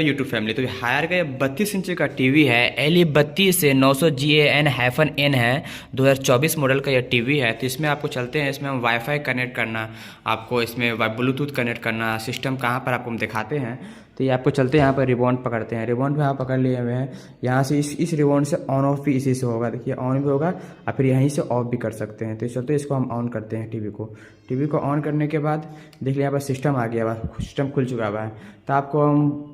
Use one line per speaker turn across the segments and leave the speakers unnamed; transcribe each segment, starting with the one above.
YouTube family. तो higher का 32 inch का टीवी है, LE 32 से 900 GAN-N है, 2024 मॉडल का यह टीवी है। तो इसमें आपको चलते हैं, इसमें हम वाईफाई कनेक्ट करना, आपको इसमें ब्लूटूथ कनेक्ट करना, सिस्टम कहाँ पर आपको हम दिखाते हैं। तो ये आपको चलते हैं, यहाँ पर रिबॉन्ड पकड़ते हैं, रिबॉन्ड पे आप पकड़ लिए हुए हैं। यहाँ से इस रिबॉन्ड से ऑन ऑफ भी इसी से होगा, देखिए ऑन भी होगा और फिर यहीं से ऑफ भी कर सकते हैं। तो चलते इसको हम ऑन करते हैं टीवी को ऑन करने के बाद देख लिया यहाँ पर सिस्टम आ गया हुआ, सिस्टम खुल चुका हुआ है। तो आपको हम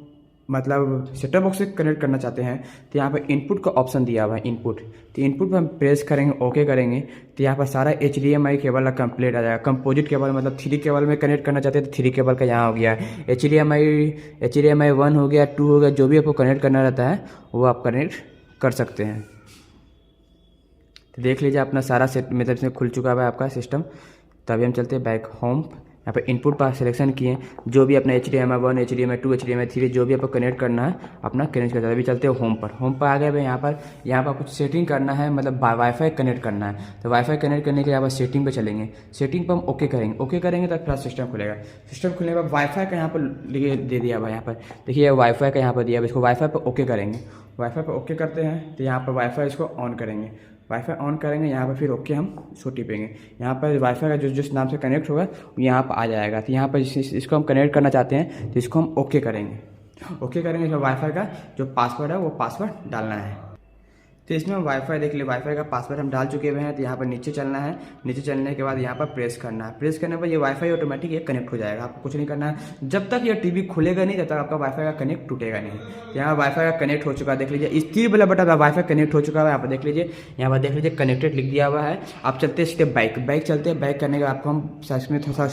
मतलब सेटअप बॉक्स से कनेक्ट करना चाहते हैं तो यहाँ पर इनपुट का ऑप्शन दिया हुआ है, इनपुट। तो इनपुट पर हम प्रेस करेंगे, ओके करेंगे तो यहाँ पर सारा HDMI केबल का कंप्लीट आ जाएगा। कंपोजिट केबल मतलब 3 केबल में कनेक्ट करना चाहते हैं तो 3 केबल का यहाँ हो गया। HDMI 1 हो गया, 2 हो गया, जो भी आपको कनेक्ट करना रहता है वो आप कनेक्ट कर सकते हैं। तो देख लीजिए अपना सारा सेट मतलब इसमें खुल चुका है आपका सिस्टम। तभी हम चलते हैं बैक होम। यहाँ पर इनपुट पर सिलेक्शन किए, जो भी अपना HDMI 1, HDMI 2, HDMI 3 जो भी आपको कनेक्ट करना है अपना कनेक्ट करता है। अभी चलते हैं होम पर आ गए भाई। यहाँ पर कुछ सेटिंग करना है, मतलब वाईफाई कनेक्ट करना है। तो वाईफाई कनेक्ट करने के लिए यहाँ पर सेटिंग पे चलेंगे, सेटिंग पर हम ओके करेंगे तो फिर सिस्टम खुलेगा। सिस्टम खुलने के बाद वाईफाई का यहाँ पर दे दिया हुआ, यहाँ पर देखिए वाईफाई का यहाँ पर दिया। इसको वाईफाई पर ओके करेंगे, वाईफाई पर ओके करते हैं तो यहाँ पर वाईफाई इसको ऑन करेंगे, वाईफाई ऑन करेंगे। यहाँ पर फिर ओके हम इसको टिपेंगे। यहाँ पर वाईफाई का जिस नाम से कनेक्ट होगा यहाँ पर आ जाएगा। तो यहाँ पर इसको हम कनेक्ट करना चाहते हैं तो इसको हम ओके करेंगे। इसमें वाईफाई का जो पासवर्ड है वो पासवर्ड डालना है। तो इसमें हम वाईफाई देख लिए, वाईफाई का पासवर्ड हम डाल चुके हुए हैं। तो यहाँ पर नीचे चलना है, नीचे चलने के बाद यहाँ पर प्रेस करना है। प्रेस करने पर ये वाईफाई ऑटोमेटिक ये कनेक्ट हो जाएगा, आपको कुछ नहीं करना है। जब तक ये टीवी खुलेगा नहीं तब तक आपका वाईफाई का कनेक्ट टूटेगा नहीं। यहाँ वाईफाई का कनेक्ट हो चुका है, देख लीजिए इस तीर वाला बटन वाईफाई कनेक्ट हो चुका है। यहाँ पर देख लीजिए, कनेक्टेड लिख दिया हुआ है। आप चलते हैं सीधे बैक चलते हैं। बैक करने के बाद आपको हम इसमें थोड़ा सा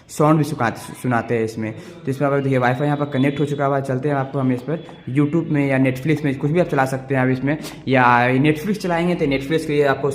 साउंड भी सुनाते हैं इसमें। तो इसमें आप देखिए वाईफाई यहाँ पर कनेक्ट हो चुका है। चलते हैं आपको हम इस पर यूट्यूब में या नेटफ्लिक्स में कुछ भी आप चला सकते हैं। आप इसमें या नेटफ्लिक्स चलाएंगे तो नेटफ्लिक्स के लिए आपको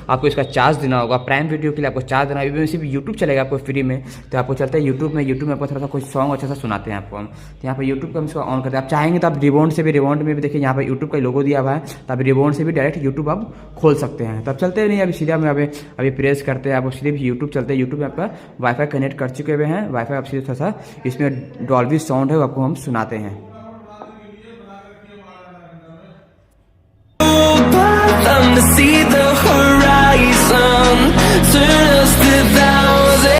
आपको इसका चार्ज देना होगा। प्राइम वीडियो के लिए आपको चार्ज देना होगा। सिर्फ यूट्यूब चलेगा आपको फ्री में। तो आपको चलते हैं यूट्यूब में आपको थोड़ा सा कुछ सॉन्ग अच्छा सा सुनाते हैं आपको हम। तो यहाँ पर यूट्यूब को हम इसको ऑन करते हैं। आप चाहेंगे तो आप रिबॉन्ड में भी देखिए यहाँ पर यूट्यूब का लोगो दिया हुआ है। तो आप रिबॉन्ड से भी डायरेक्ट यूट्यूब आप खोल सकते हैं। तब चलते नहीं, अभी सीधा में अभी प्रेस करते हैं, आपको सिर्फ यूट्यूब चलते हैं। यूट्यूब में आपका वाईफाई कनेक्ट कर चुके हुए हैं। वाईफाई आप सीधे थोड़ा सा इसमें डॉल्बी साउंड है वो आपको हम सुनाते हैं।
Come to see